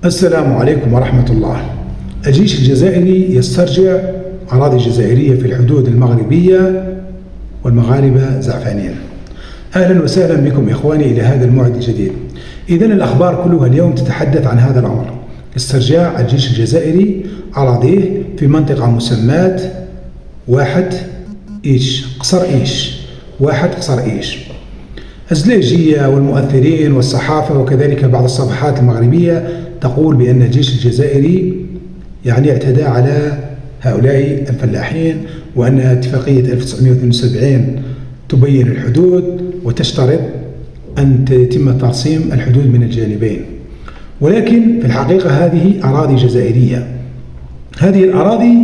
السلام عليكم ورحمة الله. الجيش الجزائري يسترجع أراضي جزائرية في الحدود المغربية والمغاربة زعفانين. أهلا وسهلا بكم إخواني إلى هذا الموعد الجديد. إذن الأخبار كلها اليوم تتحدث عن هذا الأمر، استرجاع الجيش الجزائري أراضيه في منطقة مسماة واحد قصر إيش. الزلاجية والمؤثرين والصحافة وكذلك بعض الصفحات المغربية تقول بأن الجيش الجزائري اعتدى على هؤلاء الفلاحين، وأن اتفاقية 1972 تبين الحدود وتشترط أن يتم ترسيم الحدود من الجانبين، ولكن في الحقيقة هذه أراضي جزائرية. هذه الأراضي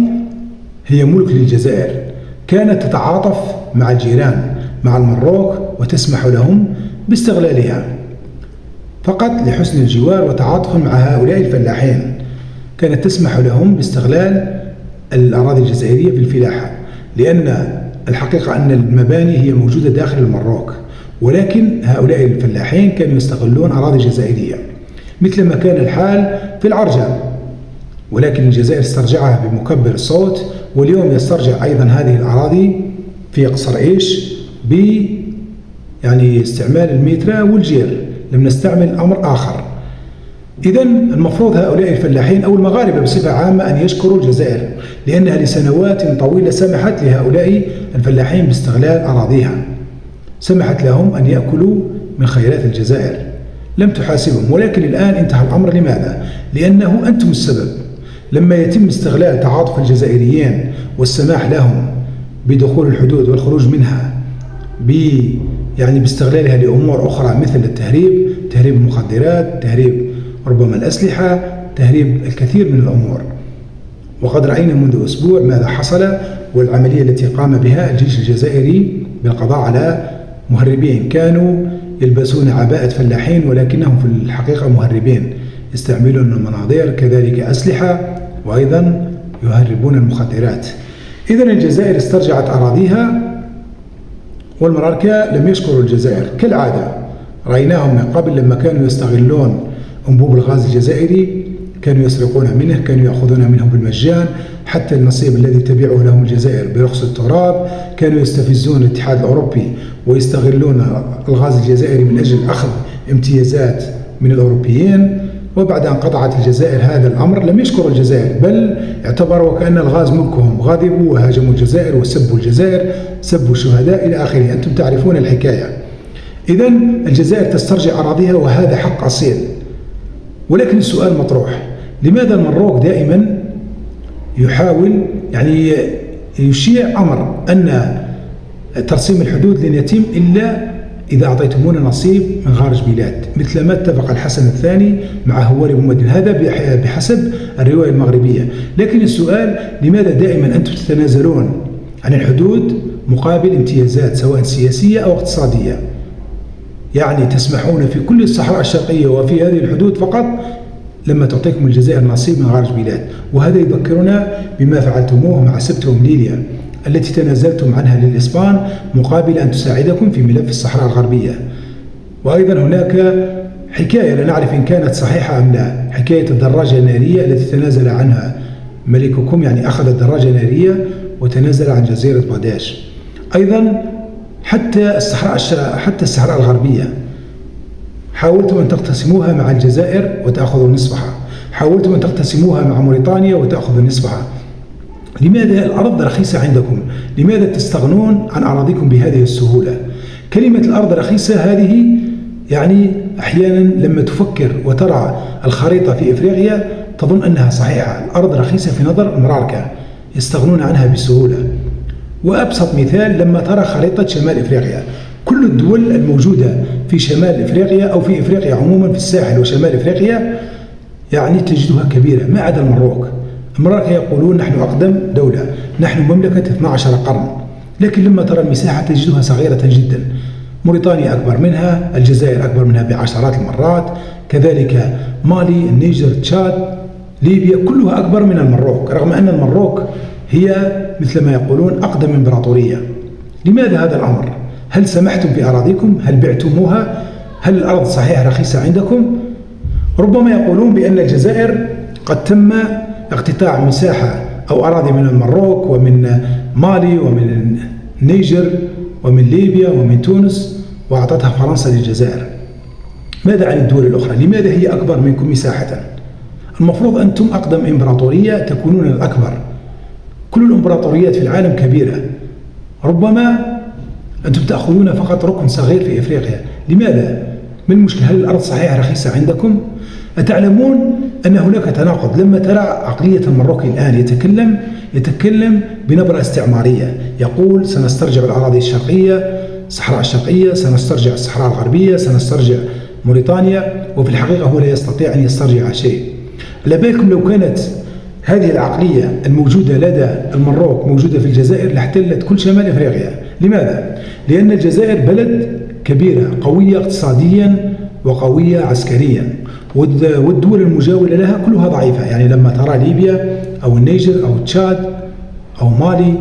هي ملك للجزائر، كانت تتعاطف مع الجيران مع المروك وتسمح لهم باستغلالها فقط لحسن الجوار وتعاطفا مع هؤلاء الفلاحين. كانت تسمح لهم باستغلال الأراضي الجزائرية في الفلاحة، لأن الحقيقة أن المباني هي موجودة داخل المروك، ولكن هؤلاء الفلاحين كانوا يستغلون أراضي جزائرية مثل ما كان الحال في العرجة، ولكن الجزائر استرجعها بمكبر الصوت، واليوم يسترجع أيضا هذه الأراضي في قصر إيش استعمال الميترا والجير، لم نستعمل أمر آخر. إذن المفروض هؤلاء الفلاحين أو المغاربة بصفة عامة أن يشكروا الجزائر، لأنها لسنوات طويلة سمحت لهؤلاء الفلاحين باستغلال أراضيها، سمحت لهم أن يأكلوا من خيرات الجزائر، لم تحاسبهم. ولكن الآن انتهى الأمر. لماذا؟ لأنه أنتم السبب. لما يتم استغلال تعاطف الجزائريين والسماح لهم بدخول الحدود والخروج منها باستغلالها لأمور أخرى مثل التهريب، تهريب المخدرات، تهريب ربما الأسلحة، تهريب الكثير من الأمور. وقد رأينا منذ أسبوع ماذا حصل، والعملية التي قام بها الجيش الجزائري بالقضاء على مهربين كانوا يلبسون عباءة فلاحين ولكنهم في الحقيقة مهربين، يستعملون المناظير كذلك أسلحة، وأيضا يهربون المخدرات. إذن الجزائر استرجعت أراضيها، والمراركة لم يشكروا الجزائر كالعادة. رأيناهم من قبل لما كانوا يستغلون أنبوب الغاز الجزائري، كانوا يسرقون منه، كانوا يأخذون منه بالمجان، حتى النصيب الذي تبيعه لهم الجزائر برخص التراب. كانوا يستفزون الاتحاد الأوروبي ويستغلون الغاز الجزائري من أجل أخذ امتيازات من الأوروبيين. وبعد أن قطعت الجزائر هذا الأمر لم يشكروا الجزائر، بل اعتبروا وكأن الغاز ملكهم، غضبوا وهاجموا الجزائر وسبوا الجزائر، سبوا الشهداء إلى آخره. أنتم تعرفون الحكاية. إذن الجزائر تسترجع أراضيها، وهذا حق أصيل. ولكن السؤال مطروح، لماذا المروك دائما يحاول يشيع أمر أن ترسيم الحدود لن يتم إلا إذا أعطيتمونا نصيب من خارج بلاد، مثل ما اتفق الحسن الثاني مع هواري بومدين، هذا بحسب الرواية المغربية. لكن السؤال، لماذا دائما أنتم تتنازلون عن الحدود مقابل امتيازات سواء سياسية أو اقتصادية؟ تسمحون في كل الصحراء الشرقية وفي هذه الحدود فقط لما تعطيكم الجزائر نصيب من خارج بلاد. وهذا يذكرنا بما فعلتموه مع سبتهم ليبيا التي تنازلتم عنها للإسبان مقابل أن تساعدكم في ملف الصحراء الغربية. وأيضا هناك حكاية لا نعرف إن كانت صحيحة أم لا، حكاية الدراجة النارية التي تنازل عنها ملككم، أخذ الدراجة النارية وتنازل عن جزيرة باداش. أيضا حتى الصحراء الغربية حاولتم أن تقتسموها مع الجزائر وتأخذوا نصفها، حاولتم أن تقتسموها مع موريتانيا وتأخذوا نصفها. لماذا الأرض رخيصة عندكم؟ لماذا تستغنون عن أراضيكم بهذه السهولة؟ كلمة الأرض رخيصة هذه أحيانا لما تفكر وترى الخريطة في إفريقيا تظن أنها صحيحة. الأرض رخيصة في نظر المراركة، يستغنون عنها بسهولة. وأبسط مثال لما ترى خريطة شمال إفريقيا، كل الدول الموجودة في شمال إفريقيا أو في إفريقيا عموما في الساحل وشمال إفريقيا تجدها كبيرة ما عدا المروك. المراكة يقولون نحن أقدم دولة، نحن مملكة 12 قرن، لكن لما ترى المساحة تجدها صغيرة جدا. موريتانيا أكبر منها، الجزائر أكبر منها بعشرات المرات، كذلك مالي، النيجر، تشاد، ليبيا كلها أكبر من المروك، رغم أن المروك هي مثل ما يقولون أقدم إمبراطورية. لماذا هذا الأمر؟ هل سمحتم في أراضيكم؟ هل بعتموها؟ هل الأرض صحيح رخيصة عندكم؟ ربما يقولون بأن الجزائر قد تم اقتطاع مساحة أو أراضي من المروك ومن مالي ومن النيجر ومن ليبيا ومن تونس وأعطتها فرنسا للجزائر. ماذا عن الدول الأخرى؟ لماذا هي أكبر منكم مساحة؟ المفروض أنتم أقدم إمبراطورية تكونون الأكبر. كل الإمبراطوريات في العالم كبيرة، ربما أنتم تأخذون فقط ركن صغير في إفريقيا. لماذا؟ ما المشكلة؟ هل الأرض صحيح رخيصة عندكم؟ أتعلمون أن هناك تناقض لما ترى عقلية المروكي الآن يتكلم بنبرة استعمارية، يقول سنسترجع الأراضي الشرقية، الصحراء الشرقية، سنسترجع الصحراء الغربية، سنسترجع موريتانيا، وفي الحقيقة هو لا يستطيع أن يسترجع شيء. لا بالكم لو كانت هذه العقلية الموجودة لدى المروك موجودة في الجزائر لاحتلت كل شمال إفريقيا. لماذا؟ لأن الجزائر بلد كبيرة قوية اقتصاديا وقوية عسكريا، والدول المجاورة لها كلها ضعيفة. يعني لما ترى ليبيا أو النيجر أو تشاد أو مالي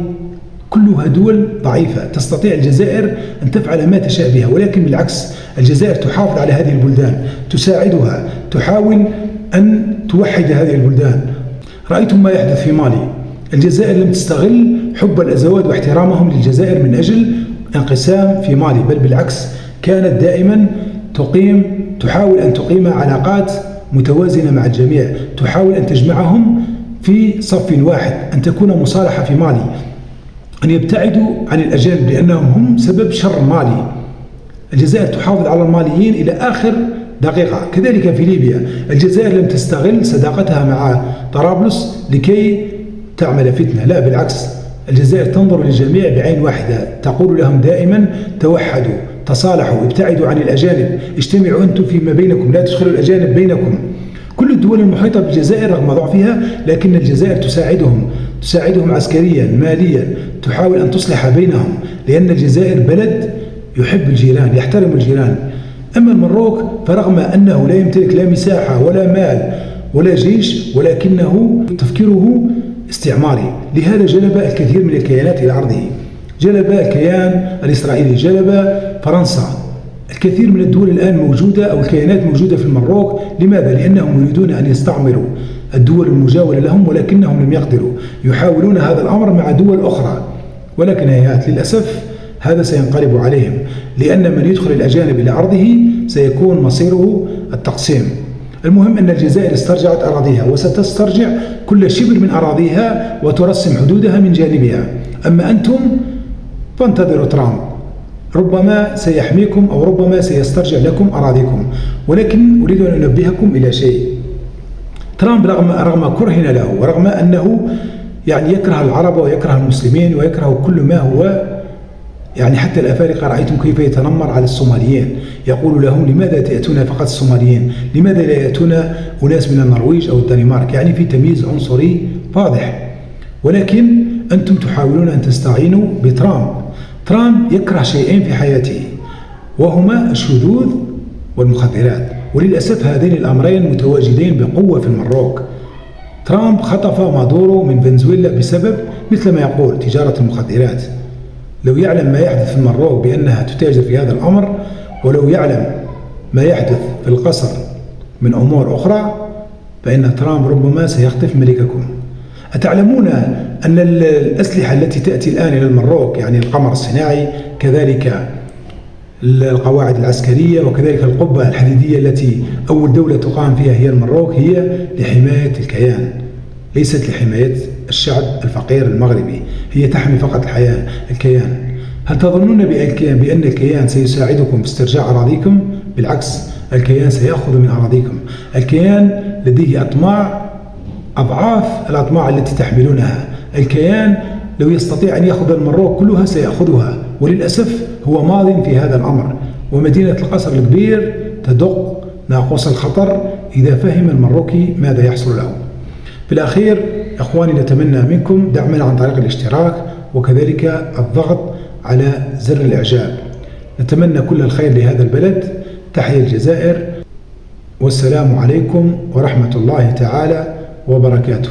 كلها دول ضعيفة، تستطيع الجزائر أن تفعل ما تشاء بها، ولكن بالعكس الجزائر تحافظ على هذه البلدان، تساعدها، تحاول أن توحد هذه البلدان. رأيتم ما يحدث في مالي. الجزائر لم تستغل حب الأزواج واحترامهم للجزائر من أجل انقسام في مالي، بل بالعكس كانت دائما تحاول أن تقيم علاقات متوازنة مع الجميع، تحاول أن تجمعهم في صف واحد، أن تكون مصالحة في مالي، أن يبتعدوا عن الأجانب لأنهم هم سبب شر مالي. الجزائر تحافظ على الماليين إلى آخر دقيقة. كذلك في ليبيا الجزائر لم تستغل صداقتها مع طرابلس لكي تعمل فتنة، لا بالعكس الجزائر تنظر للجميع بعين واحدة، تقول لهم دائما توحدوا، تصالحوا، ابتعدوا عن الأجانب، اجتمعوا أنتم فيما بينكم، لا تدخلوا الأجانب بينكم. كل الدول المحيطة بالجزائر رغم ضعفها لكن الجزائر تساعدهم عسكريا ماليا، تحاول أن تصلح بينهم، لأن الجزائر بلد يحب الجيران، يحترم الجيران. أما المروك فرغم أنه لا يمتلك لا مساحة ولا مال ولا جيش، ولكنه تفكيره استعماري، لهذا جلب الكثير من الكيانات إلى أرضه، جلب الكيان الإسرائيلي، جلب فرنسا. الكثير من الدول الآن موجودة أو الكيانات موجودة في المروك. لماذا؟ لأنهم يريدون أن يستعمروا الدول المجاورة لهم، ولكنهم لم يقدروا، يحاولون هذا الأمر مع دول أخرى، ولكن للأسف هذا سينقلب عليهم، لأن من يدخل الأجانب إلى أرضه سيكون مصيره التقسيم. المهم أن الجزائر استرجعت أراضيها وستسترجع كل شبر من أراضيها وترسم حدودها من جانبها. أما أنتم فانتظروا ترامب، ربما سيحميكم أو ربما سيسترجع لكم أراضيكم. ولكن أريد أن أنبهكم إلى شيء. ترامب رغم كرهنا له ورغم أنه يكره العرب ويكره المسلمين ويكره كل ما هو حتى الأفارقة رأيتم كيف يتنمر على الصوماليين، يقول لهم لماذا تأتون فقط الصوماليين؟ لماذا لا يأتون أناس من النرويج أو الدنمارك؟ في تمييز عنصري واضح. ولكن أنتم تحاولون أن تستعينوا بترامب. ترامب يكره شيئين في حياته وهما الشذوذ والمخدرات، وللأسف هذين الأمرين متواجدين بقوة في المروك. ترامب خطف مادورو من فنزويلا بسبب مثل ما يقول تجارة المخدرات. لو يعلم ما يحدث في المروك بأنها تتاجر في هذا الأمر، ولو يعلم ما يحدث في القصر من أمور أخرى، فإن ترامب ربما سيخطف ملككم. أتعلمون أن الأسلحة التي تأتي الآن إلى المروك، القمر الصناعي، كذلك القواعد العسكرية، وكذلك القبة الحديدية التي أول دولة تقام فيها هي المروك، هي لحماية الكيان، ليست لحماية الشعب الفقير المغربي، هي تحمي فقط الكيان. هل تظنون بأن الكيان سيساعدكم في استرجاع أراضيكم؟ بالعكس الكيان سيأخذ من أراضيكم. الكيان لديه أطماع أضعاف الأطماع التي تحملونها. الكيان لو يستطيع أن يأخذ المروك كلها سيأخذها، وللأسف هو ماض في هذا الأمر. ومدينة القصر الكبير تدق ناقوس الخطر إذا فهم المروكي ماذا يحصل له. في الأخير أخواني، نتمنى منكم دعمنا عن طريق الاشتراك وكذلك الضغط على زر الإعجاب. نتمنى كل الخير لهذا البلد. تحيا الجزائر، والسلام عليكم ورحمة الله تعالى وبركاته.